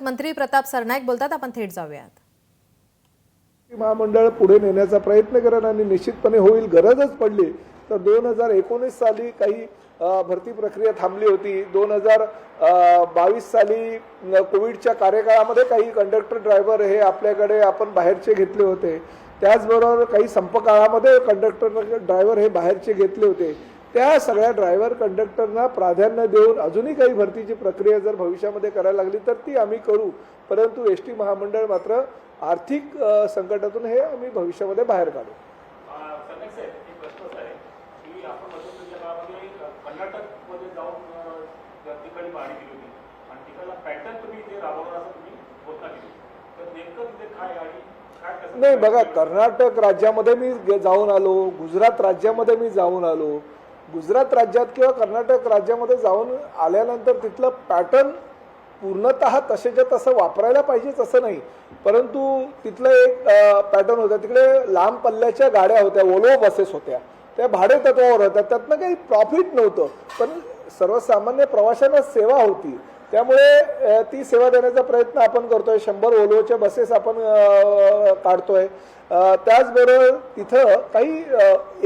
मंत्री प्रताप सरनाईक बोलतात, आपण थेट जाऊयात। महामंडळ पुढे नेण्याचा प्रयत्न करेन आणि निश्चितपणे होईल। गरजच पडली तर 2019 साली काही भरती प्रक्रिया थांबली होती। 2022 साली कोविडच्या कार्यकाळामध्ये काही कंडक्टर ड्रायव्हर हे आपल्याकडे आपण बाहेरचे घेतले होते। त्याचबरोबर काही संप काळामध्ये कंडक्टर ड्रायव्हर हे बाहेरचे घेतले होते। त्या सगळ्या ड्रायव्हर कंडक्टरना प्राधान्य देऊन अजूनही काही भरतीची प्रक्रिया जर भविष्यामध्ये करायला लागली तर ती आम्ही करू, परंतु एसटी महामंडळ मात्र आर्थिक संकटातून हे आम्ही भविष्यामध्ये बाहेर काढू। नाही बघा, कर्नाटक राज्यामध्ये मी जाऊन आलो, गुजरात राज्यामध्ये मी जाऊन आलो। गुजरात राज्यात किंवा कर्नाटक राज्यामध्ये जाऊन आल्यानंतर तिथलं पॅटर्न पूर्णतः तसेच्या तसं वापरायला पाहिजेच असं नाही, परंतु तिथलं एक पॅटर्न होता। तिकडे लांब पल्ल्याच्या गाड्या होत्या, वोल्वो बसेस होत्या, त्या भाडे तत्वावर होत्या, त्यातनं काही प्रॉफिट नव्हतं, पण सर्वसामान्य प्रवाशांना सेवा होती, त्यामुळे ती सेवा देण्याचा प्रयत्न आपण करतोय। 100 वोल्वोच्या बसेस आपण काढतोय। त्याचबरोबर तिथं काही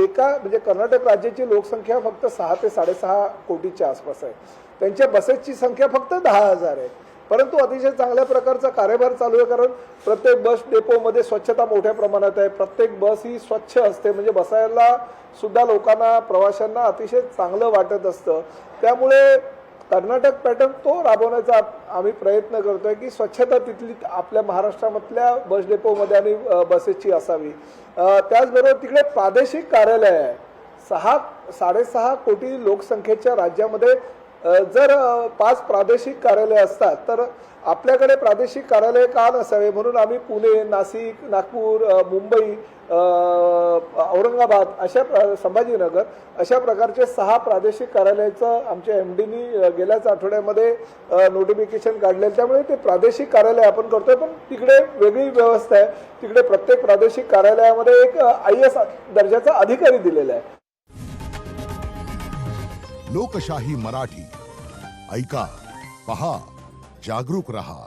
एका म्हणजे कर्नाटक राज्याची लोकसंख्या फक्त 6 ते 6.5 कोटीच्या आसपास आहे, त्यांच्या बसेसची संख्या फक्त 10,000 आहे, परंतु अतिशय चांगल्या प्रकारचा कार्यभार चालू आहे। कारण प्रत्येक बस डेपोमध्ये स्वच्छता मोठ्या प्रमाणात आहे, प्रत्येक बस ही स्वच्छ असते, म्हणजे बसायला सुद्धा लोकांना प्रवाशांना अतिशय चांगलं वाटत असतं। त्यामुळे कर्नाटक पॅटर्न तो राबवण्याचा आम्ही प्रयत्न करतोय की स्वच्छता तिथली आपल्या महाराष्ट्रामधल्या बस डेपोमध्ये आणि बसेसची असावी। त्याचबरोबर तिकडे प्रादेशिक कार्यालय आहे। 6.5 कोटी लोकसंख्येच्या राज्यामध्ये जर 5 प्रादेशिक कार्यालय असतात तर आपल्याकडे प्रादेशिक कार्यालय का नसावे, म्हणून आम्ही पुणे, नाशिक, नागपूर, मुंबई, औरंगाबाद अशा संभाजीनगर अशा प्रकारचे 6 प्रादेशिक कार्यालयाचं आमच्या MDनी गेल्याच आठवड्यामध्ये नोटिफिकेशन काढले। त्यामुळे ते प्रादेशिक कार्यालय आपण करतोय, पण तिकडे वेगळी व्यवस्था आहे। तिकडे प्रत्येक प्रादेशिक कार्यालयामध्ये एक IAS दर्जाचा अधिकारी दिलेला आहे। लोकशाही मराठी ऐका, पहा, जागरूक रहा।